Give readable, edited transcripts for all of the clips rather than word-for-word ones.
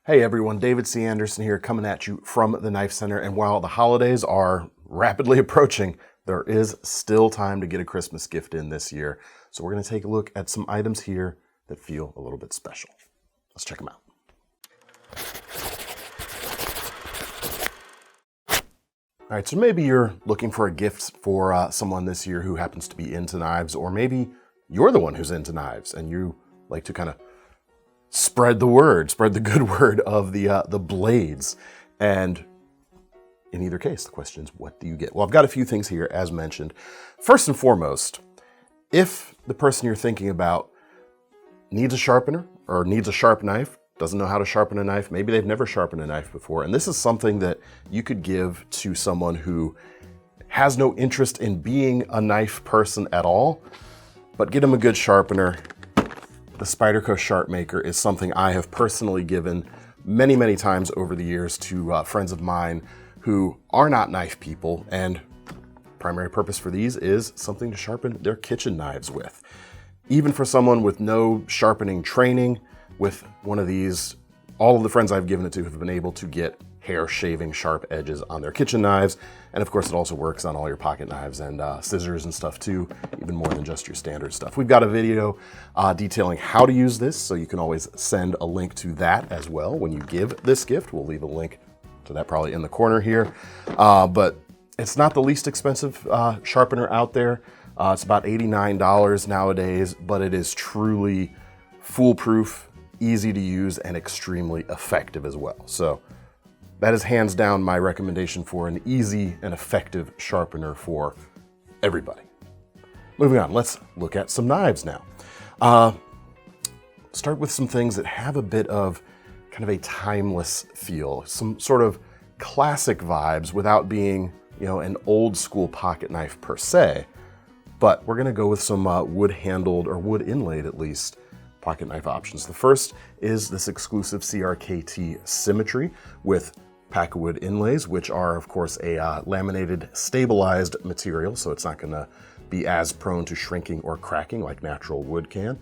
Hey everyone, David C. Anderson here coming at you from the Knife Center. And while the holidays are rapidly approaching, there is still time to get a Christmas gift in this year. So we're going to take a look at some items here that feel a little bit special. Let's check them out. All right, so maybe you're looking for a gift for someone this year who happens to be into knives, or maybe you're the one who's into knives and you like to kind of spread the word, spread the good word of the blades. And in either case, the question is, what do you get? Well, I've got a few things here, as mentioned. First and foremost, if the person you're thinking about needs a sharpener or needs a sharp knife, doesn't know how to sharpen a knife, maybe they've never sharpened a knife before, and this is something that you could give to someone who has no interest in being a knife person at all, but get them a good sharpener. The Spyderco Sharpmaker is something I have personally given many, many times over the years to friends of mine who are not knife people, and primary purpose for these is something to sharpen their kitchen knives with. Even for someone with no sharpening training, with one of these, all of the friends I've given it to have been able to get hair shaving sharp edges on their kitchen knives. And of course it also works on all your pocket knives and scissors and stuff too, even more than just your standard stuff. We've got a video detailing how to use this, so you can always send a link to that as well when you give this gift. We'll leave a link to that probably in the corner here. But it's not the least expensive sharpener out there. It's about $89 nowadays, but it is truly foolproof, easy to use, and extremely effective as well. So that is hands down my recommendation for an easy and effective sharpener for everybody. Moving on, let's look at some knives now. Start with some things that have a bit of kind of a timeless feel, some sort of classic vibes without being, you know, an old school pocket knife per se. But we're gonna go with some wood handled, or wood inlaid at least, pocket knife options. The first is this exclusive CRKT Symmetry with Packwood inlays, which are of course a laminated stabilized material, so it's not gonna be as prone to shrinking or cracking like natural wood can.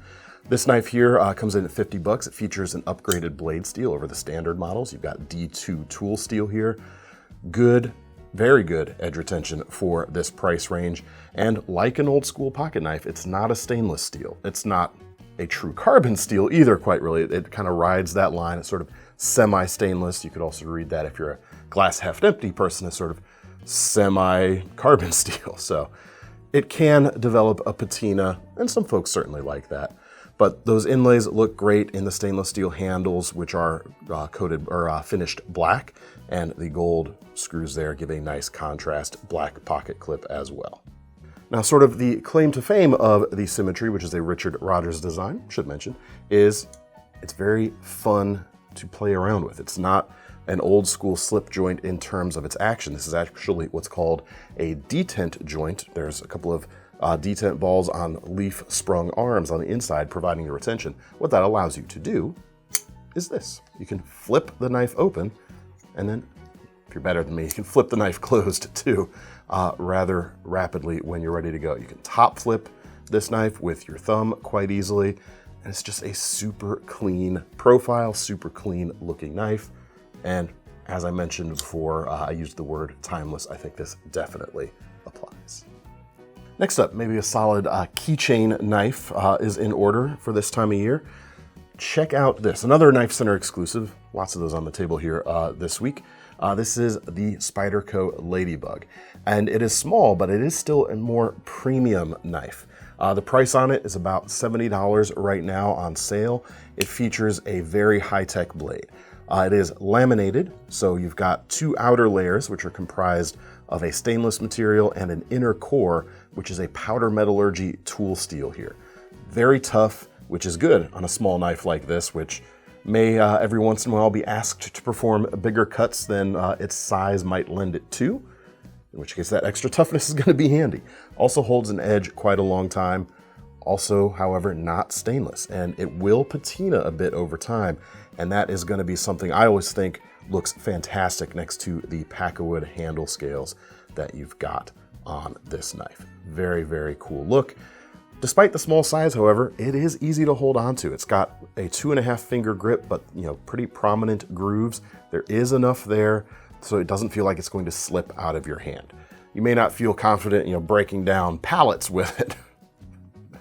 This knife here comes in at 50 bucks. It features an upgraded blade steel over the standard models. You've got D2 tool steel here. Good, very good edge retention for this price range. And like an old school pocket knife, it's not a stainless steel. It's not a true carbon steel either, quite really. It kind of rides that line. It's sort of semi-stainless. You could also read that if you're a glass half empty person as sort of semi-carbon steel. So it can develop a patina, and some folks certainly like that. But those inlays look great in the stainless steel handles, which are coated or finished black, and the gold screws there give a nice contrast black pocket clip as well. Now, sort of the claim to fame of the Symmetry, which is a Richard Rogers design, should mention, is it's very fun to play around with. It's not an old school slip joint in terms of its action. This is actually what's called a detent joint. There's a couple of detent balls on leaf sprung arms on the inside providing the retention. What that allows you to do is this. You can flip the knife open, and then if you're better than me, you can flip the knife closed too, rather rapidly when you're ready to go. You can top flip this knife with your thumb quite easily, and it's just a super clean profile, super clean looking knife. And as I mentioned before, I used the word timeless. I think this definitely applies. Next up, maybe a solid keychain knife is in order for this time of year. Check out this, another Knife Center exclusive. Lots of those on the table here this week. This is the Spyderco Ladybug, and it is small, but it is still a more premium knife. The price on it is about $70 right now on sale. It features a very high-tech blade. It is laminated, so you've got two outer layers, which are comprised of a stainless material and an inner core, which is a powder metallurgy tool steel here. Very tough, which is good on a small knife like this, which may every once in a while be asked to perform bigger cuts than its size might lend it to, in which case that extra toughness is going to be handy. Also holds an edge quite a long time. Also, however, not stainless, and it will patina a bit over time, and that is going to be something I always think looks fantastic next to the Packwood handle scales that you've got on this knife. Very, very cool look. Despite the small size, however, it is easy to hold on to. It's got a 2.5 finger grip, but pretty prominent grooves. There is enough there so it doesn't feel like it's going to slip out of your hand. You may not feel confident, breaking down pallets with it.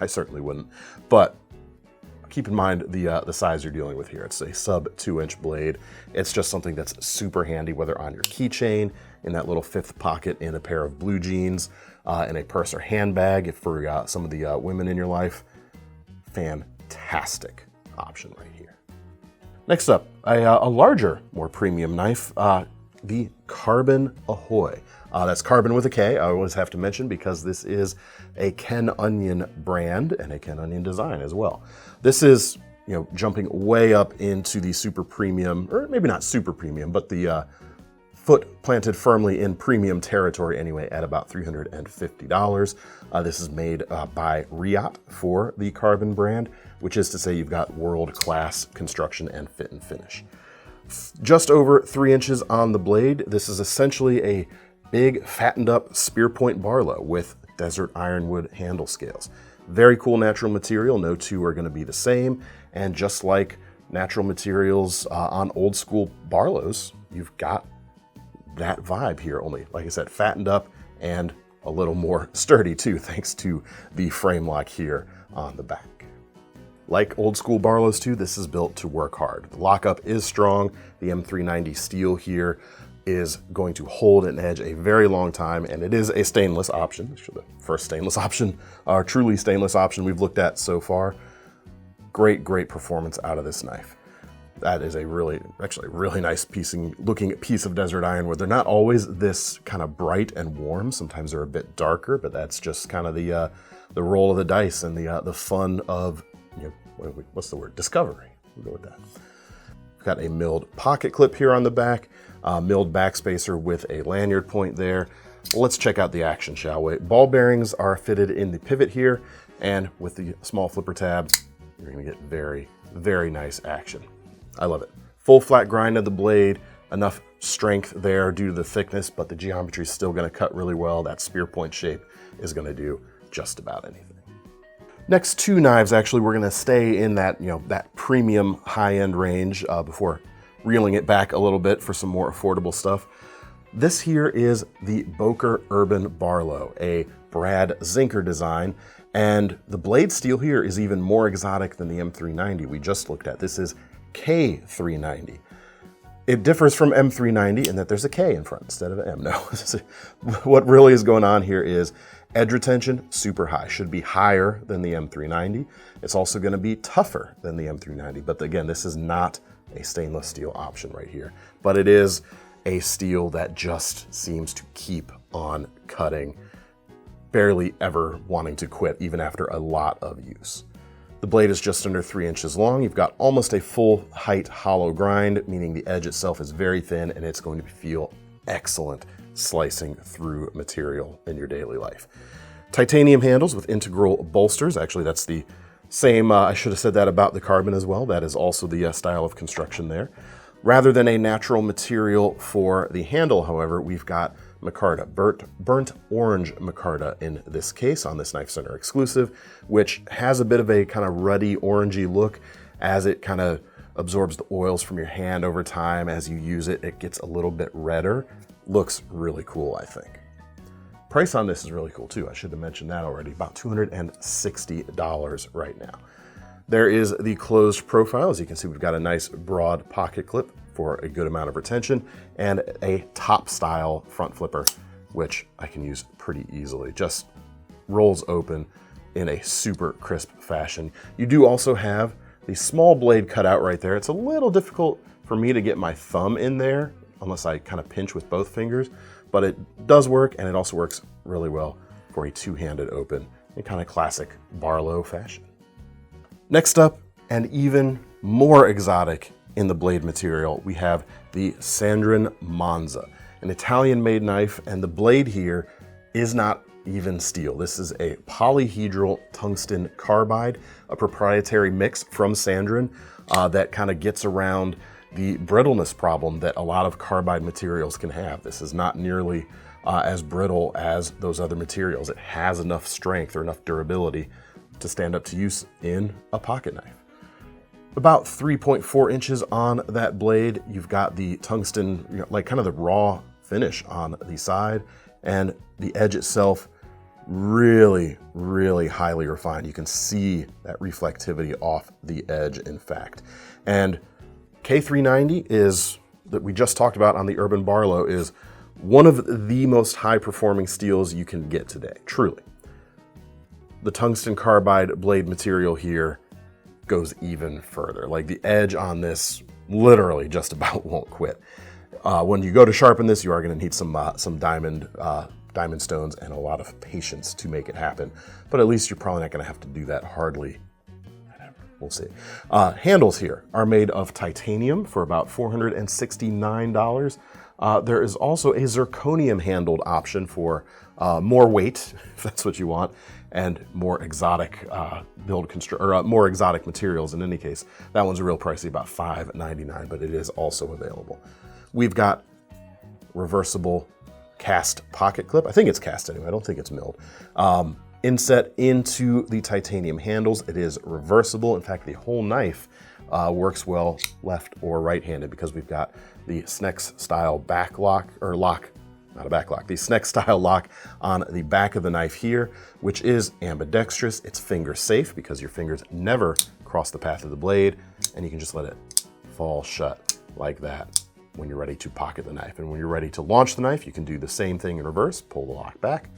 I certainly wouldn't, but keep in mind the size you're dealing with here. It's a sub 2-inch blade. It's just something that's super handy, whether on your keychain, in that little 5th pocket in a pair of blue jeans, in a purse or handbag for some of the women in your life. Fantastic option right here. Next up, a larger, more premium knife, the Karbon Ahoy. That's Karbon with a K, I always have to mention, because this is a Ken Onion brand and a Ken Onion design as well. This is, jumping way up into the super premium, or maybe not super premium, but the foot planted firmly in premium territory anyway at about $350. This is made by Riot for the Karbon brand, which is to say you've got world-class construction and fit and finish. Just over 3 inches on the blade. This is essentially a big fattened up spear point Barlow with desert ironwood handle scales. Very cool natural material. No two are going to be the same. And just like natural materials on old school Barlows, you've got that vibe here, only, like I said, fattened up and a little more sturdy too, thanks to the frame lock here on the back. Like old school Barlows too, this is built to work hard. The lockup is strong. The M390 steel here is going to hold an edge a very long time, and it is a stainless option. The first stainless option, or truly stainless option we've looked at so far. Great performance out of this knife. That is a really nice looking piece of desert ironwood. They're not always this kind of bright and warm. Sometimes they're a bit darker, but that's just kind of the roll of the dice and the fun of, what's the word? Discovery. We'll go with that. We've got a milled pocket clip here on the back, milled backspacer with a lanyard point there. Let's check out the action, shall we? Ball bearings are fitted in the pivot here, and with the small flipper tab, you're gonna get very, very nice action. I love it. Full flat grind of the blade, enough strength there due to the thickness, but the geometry is still gonna cut really well. That spear point shape is gonna do just about anything. Next two knives, actually, we're gonna stay in that, that premium high-end range before reeling it back a little bit for some more affordable stuff. This here is the Boker Urban Barlow, a Brad Zinker design, and the blade steel here is even more exotic than the M390 we just looked at. This is K390. It differs from M390 in that there's a K in front instead of an M. No, what really is going on here is edge retention, super high. Should be higher than the M390. It's also going to be tougher than the M390. But again, this is not a stainless steel option right here. But it is a steel that just seems to keep on cutting, barely ever wanting to quit, even after a lot of use. The blade is just under 3 inches long. You've got almost a full height hollow grind, meaning the edge itself is very thin and it's going to feel excellent slicing through material in your daily life. Titanium handles with integral bolsters. Actually, that's the same, I should have said that about the Karbon as well. That is also the style of construction there. Rather than a natural material for the handle, however, we've got micarta, burnt orange micarta in this case on this KnifeCenter exclusive, which has a bit of a kind of ruddy orangey look as it kind of absorbs the oils from your hand over time. As you use it, it gets a little bit redder. Looks really cool, I think. Price on this is really cool too. I should have mentioned that already. About $260 right now. There is the closed profile. As you can see, we've got a nice broad pocket clip for a good amount of retention and a top style front flipper, which I can use pretty easily. Just rolls open in a super crisp fashion. You do also have the small blade cut out right there. It's a little difficult for me to get my thumb in there unless I kind of pinch with both fingers, but it does work, and it also works really well for a two-handed open in kind of classic Barlow fashion. Next up, and even more exotic in the blade material, we have the Sandrin Monza, an Italian-made knife, and the blade here is not even steel. This is a polyhedral tungsten carbide, a proprietary mix from Sandrin that kind of gets around the brittleness problem that a lot of carbide materials can have. This is not nearly as brittle as those other materials. It has enough strength or enough durability to stand up to use in a pocket knife. About 3.4 inches on that blade. You've got the tungsten, like kind of the raw finish on the side, and the edge itself really, really highly refined. You can see that reflectivity off the edge, in fact. And K390 is, that we just talked about on the Urban Barlow, is one of the most high performing steels you can get today, truly. The tungsten carbide blade material here goes even further. Like the edge on this literally just about won't quit. When you go to sharpen this, you are going to need some diamond stones and a lot of patience to make it happen. But at least you're probably not going to have to do that hardly. We'll see. Handles here are made of titanium for about $469. There is also a zirconium handled option for more weight, if that's what you want, and more exotic more exotic materials. In any case, that one's real pricey, about $5.99, but it is also available. We've got reversible cast pocket clip. I think it's cast anyway. I don't think it's milled. Inset into the titanium handles. It is reversible. In fact, the whole knife works well left or right-handed because we've got the Snex style back lock, or lock, not a back lock, the Snex style lock on the back of the knife here, which is ambidextrous. It's finger safe because your fingers never cross the path of the blade, and you can just let it fall shut like that when you're ready to pocket the knife. And when you're ready to launch the knife, you can do the same thing in reverse, pull the lock back,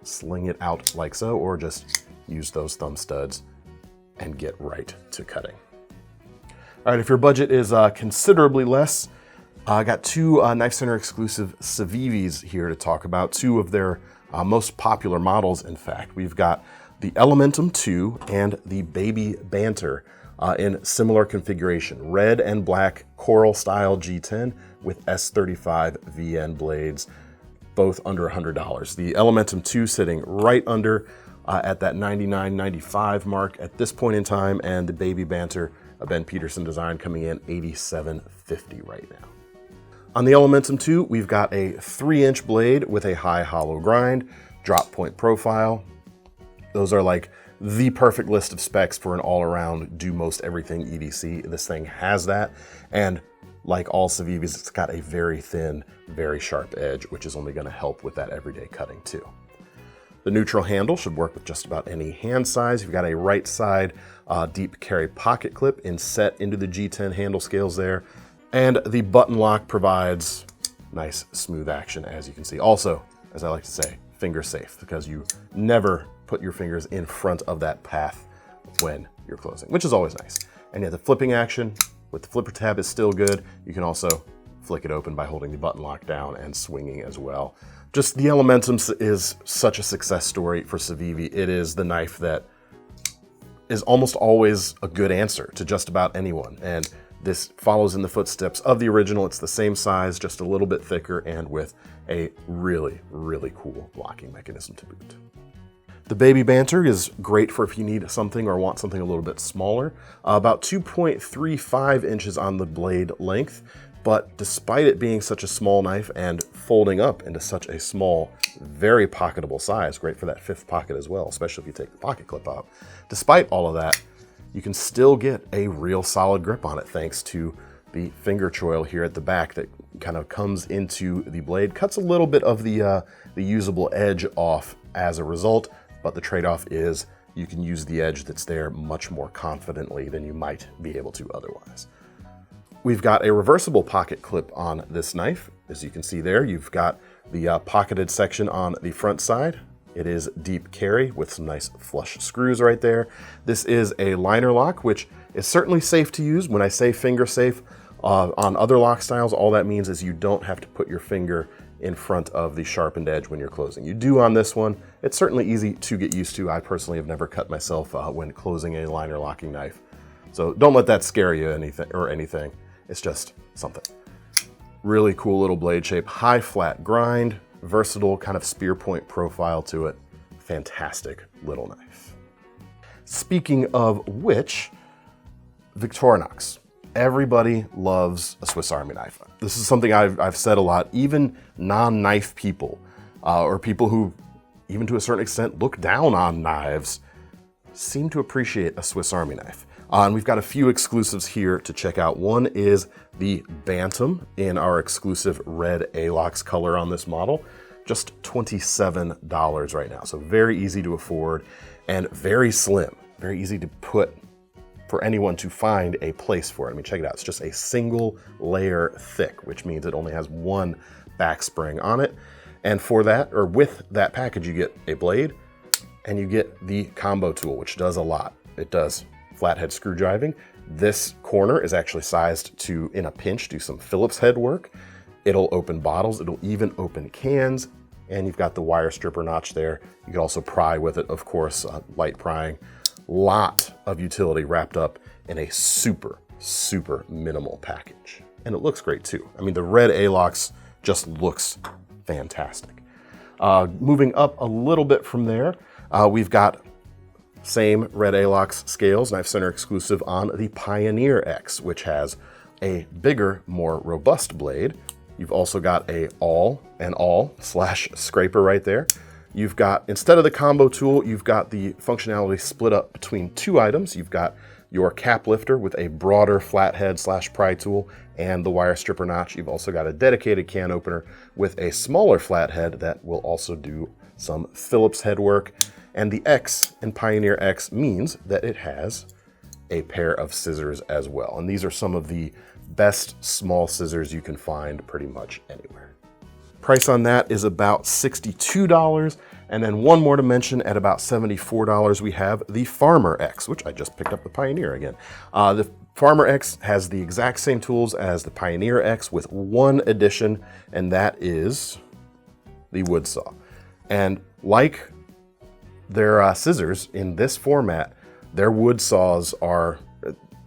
sling it out like so, or just use those thumb studs and get right to cutting. All right, if your budget is considerably less, I got two KnifeCenter exclusive CIVIVIs here to talk about, two of their most popular models, in fact. We've got the Elementum II and the Baby Banter in similar configuration, red and black coral style G10 with S35 VN blades, both under $100. The Elementum II sitting right under at that $99.95 mark at this point in time, and the Baby Banter, a Ben Peterson design, coming in $87.50 right now. On the Elementum II, we've got a 3-inch blade with a high hollow grind, drop point profile. Those are like the perfect list of specs for an all-around do most everything EDC. This thing has that, and like all CIVIVIs, it's got a very thin, very sharp edge, which is only going to help with that everyday cutting too. The neutral handle should work with just about any hand size. You've got a right side deep carry pocket clip inset into the G10 handle scales there. And the button lock provides nice smooth action, as you can see. Also, as I like to say, finger safe, because you never put your fingers in front of that path when you're closing, which is always nice. And yet the flipping action with the flipper tab is still good. You can also flick it open by holding the button lock down and swinging as well. Just the Elementum is such a success story for CIVIVI. It is the knife that is almost always a good answer to just about anyone. And this follows in the footsteps of the original. It's the same size, just a little bit thicker, and with a really, really cool locking mechanism to boot. The Baby Banter is great for if you need something or want something a little bit smaller. About 2.35 inches on the blade length, but despite it being such a small knife and folding up into such a small, very pocketable size, great for that fifth pocket as well, especially if you take the pocket clip out. Despite all of that, you can still get a real solid grip on it thanks to the finger choil here at the back that kind of comes into the blade, cuts a little bit of the usable edge off as a result, but the trade-off is you can use the edge that's there much more confidently than you might be able to otherwise. We've got a reversible pocket clip on this knife. As you can see there, you've got the pocketed section on the front side. It is deep carry with some nice flush screws right there. This is a liner lock, which is certainly safe to use. When I say finger safe, on other lock styles, all that means is you don't have to put your finger in front of the sharpened edge when you're closing. You do on this one. It's certainly easy to get used to. I personally have never cut myself when closing a liner locking knife. So don't let that scare you anything. It's just something. Really cool little blade shape, high flat grind, versatile kind of spear point profile to it. Fantastic little knife. Speaking of which, Victorinox. Everybody loves a Swiss Army knife. This is something I've said a lot. Even non-knife people, or people who, even to a certain extent, look down on knives, seem to appreciate a Swiss Army knife. And we've got a few exclusives here to check out. One is the Bantam in our exclusive red A-Lox color on this model. Just $27 right now. So very easy to afford and very slim. Very easy to put for anyone to find a place for it. I mean, check it out. It's just a single layer thick, which means it only has one back spring on it. And for that, or with that package, you get a blade and you get the combo tool, which does a lot. It does flathead screw driving. This corner is actually sized to, in a pinch, do some Phillips head work. It'll open bottles, it'll even open cans, and you've got the wire stripper notch there. You can also pry with it, of course, light prying. Lot of utility wrapped up in a super, super minimal package. And it looks great too. I mean, the red A-Lox just looks fantastic. Moving up a little bit from there, we've got same red A-Lox scales, KnifeCenter exclusive on the Pioneer X, which has a bigger, more robust blade. You've also got a awl / scraper right there. You've got, instead of the combo tool, you've got the functionality split up between two items. You've got your cap lifter with a broader flathead / pry tool and the wire stripper notch. You've also got a dedicated can opener with a smaller flathead that will also do some Phillips head work. And the X in Pioneer X means that it has a pair of scissors as well. And these are some of the best small scissors you can find pretty much anywhere. Price on that is about $62. And then one more to mention, at about $74, we have the Farmer X, which I just picked up the Pioneer again. The Farmer X has the exact same tools as the Pioneer X with one addition, and that is the wood saw. And like their scissors in this format, their wood saws are,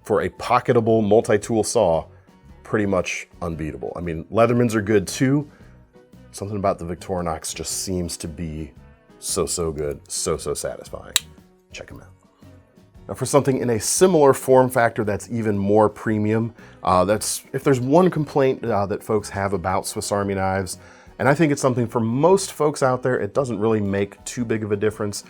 for a pocketable multi-tool saw, pretty much unbeatable. I mean, Leathermans are good too. Something about the Victorinox just seems to be so good, so satisfying. Check them out. Now for something in a similar form factor that's even more premium, if there's one complaint that folks have about Swiss Army knives, and I think it's something for most folks out there, it doesn't really make too big of a difference,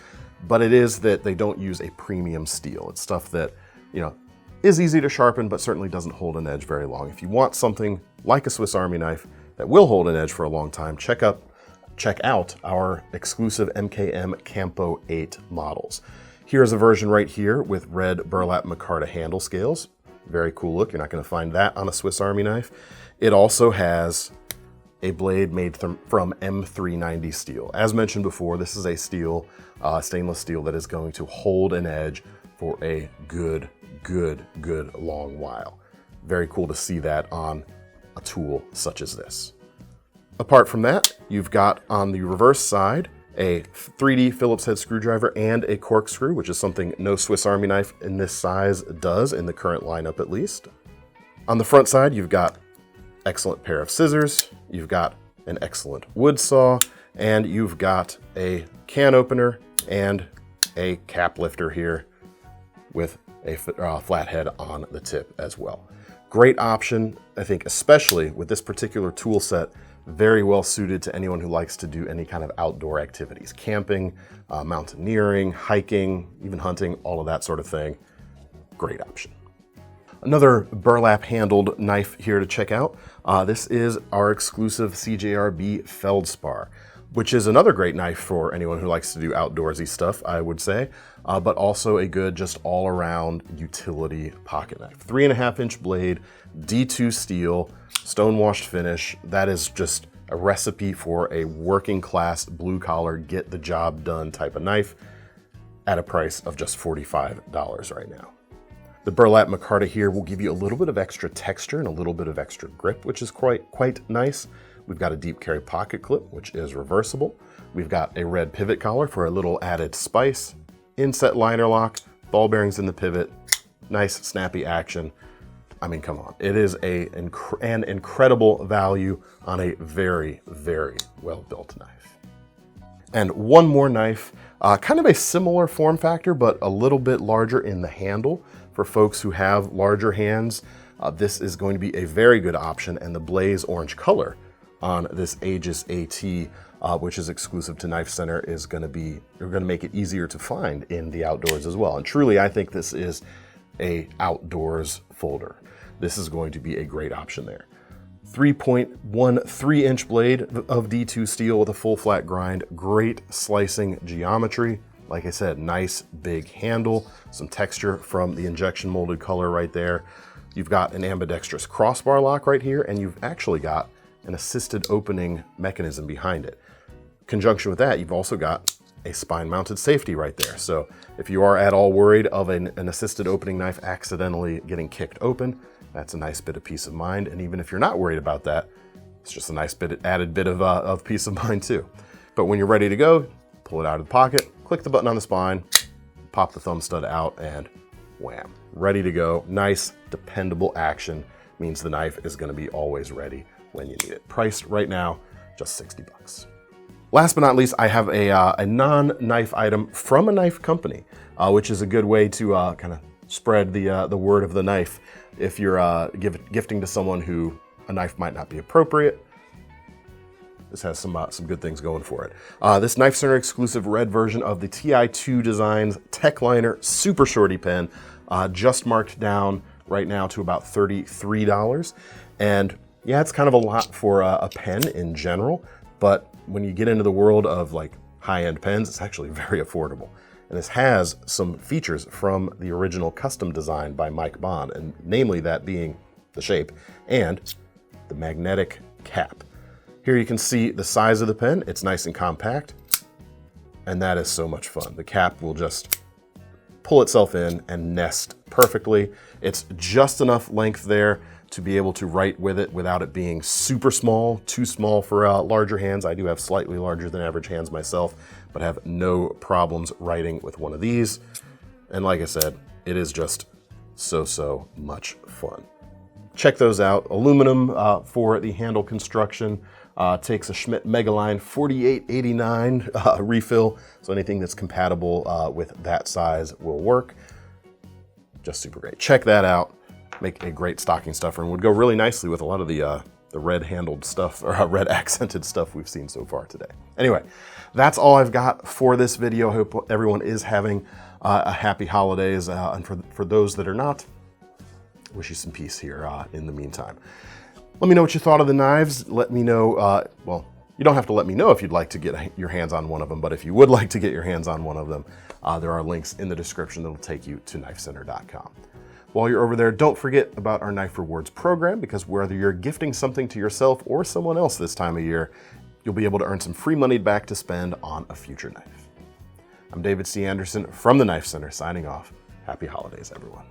but it is that they don't use a premium steel. It's stuff that, you know, is easy to sharpen, but certainly doesn't hold an edge very long. If you want something like a Swiss Army knife that will hold an edge for a long time, check out our exclusive MKM Campo 8 models. Here's a version right here with red burlap micarta handle scales. Very cool look. You're not going to find that on a Swiss Army knife. It also has a blade made from M390 steel. As mentioned before, this is a steel, stainless steel that is going to hold an edge for a good long while. Very cool to see that on a tool such as this. Apart from that, you've got on the reverse side a 3D Phillips head screwdriver and a corkscrew, which is something no Swiss Army knife in this size does, in the current lineup at least. On the front side, you've got excellent pair of scissors, you've got an excellent wood saw, and you've got a can opener and a cap lifter here with a flathead on the tip as well. Great option, I think, especially with this particular tool set, very well suited to anyone who likes to do any kind of outdoor activities, camping, mountaineering, hiking, even hunting, all of that sort of thing. Great option. Another burlap handled knife here to check out. This is our exclusive CJRB Feldspar, which is another great knife for anyone who likes to do outdoorsy stuff, I would say, but also a good just all around utility pocket knife. 3.5-inch blade, D2 steel, stone washed finish. That is just a recipe for a working class blue collar, get the job done type of knife at a price of just $45 right now. The burlap micarta here will give you a little bit of extra texture and a little bit of extra grip, which is quite nice. We've got a deep carry pocket clip, which is reversible. We've got a red pivot collar for a little added spice. Inset liner lock, ball bearings in the pivot, nice snappy action. I mean, come on. It is an incredible value on a very well-built knife. And one more knife, kind of a similar form factor, but a little bit larger in the handle. For folks who have larger hands, this is going to be a very good option, and the blaze orange color on this Aegis AT, which is exclusive to KnifeCenter, is going to make it easier to find in the outdoors as well. And truly, I think this is a outdoors folder. This is going to be a great option there. 3.13-inch blade of D2 steel with a full flat grind, great slicing geometry. Like I said, nice big handle, some texture from the injection molded color right there. You've got an ambidextrous crossbar lock right here, and you've actually got an assisted opening mechanism behind it. In conjunction with that, you've also got a spine mounted safety right there. So if you are at all worried of an assisted opening knife accidentally getting kicked open, that's a nice bit of peace of mind. And even if you're not worried about that, it's just a nice added bit of peace of mind too. But when you're ready to go, pull it out of the pocket, click the button on the spine, pop the thumb stud out, and wham, ready to go. Nice, dependable action means the knife is going to be always ready when you need it. Priced right now, just 60 bucks. Last but not least, I have a non-knife item from a knife company, which is a good way to kind of spread the word of the knife. If you're gifting to someone who a knife might not be appropriate, this has some good things going for it. This KnifeCenter exclusive red version of the TI2 Designs Techliner Super Shorty pen, just marked down right now to about $33. And yeah, it's kind of a lot for a pen in general, but when you get into the world of like high-end pens, it's actually very affordable. And this has some features from the original custom design by Mike Bond, and namely that being the shape and the magnetic cap. Here you can see the size of the pen. It's nice and compact, and that is so much fun. The cap will just pull itself in and nest perfectly. It's just enough length there to be able to write with it without it being super small, too small for larger hands. I do have slightly larger than average hands myself, but have no problems writing with one of these. And like I said, it is just so much fun. Check those out. Aluminum for the handle construction. Takes a Schmidt Megaline 4889 refill, so anything that's compatible with that size will work. Just super great. Check that out. Make a great stocking stuffer and would go really nicely with a lot of the red-handled stuff, or red accented stuff we've seen so far today. Anyway, that's all I've got for this video. Hope everyone is having a happy holidays, and for those that are not, wish you some peace here in the meantime. Let me know what you thought of the knives. Let me know, well, you don't have to let me know if you'd like to get your hands on one of them, but if you would like to get your hands on one of them, there are links in the description that'll take you to KnifeCenter.com. While you're over there, don't forget about our Knife Rewards program, because whether you're gifting something to yourself or someone else this time of year, you'll be able to earn some free money back to spend on a future knife. I'm David C. Anderson from the KnifeCenter signing off. Happy holidays, everyone.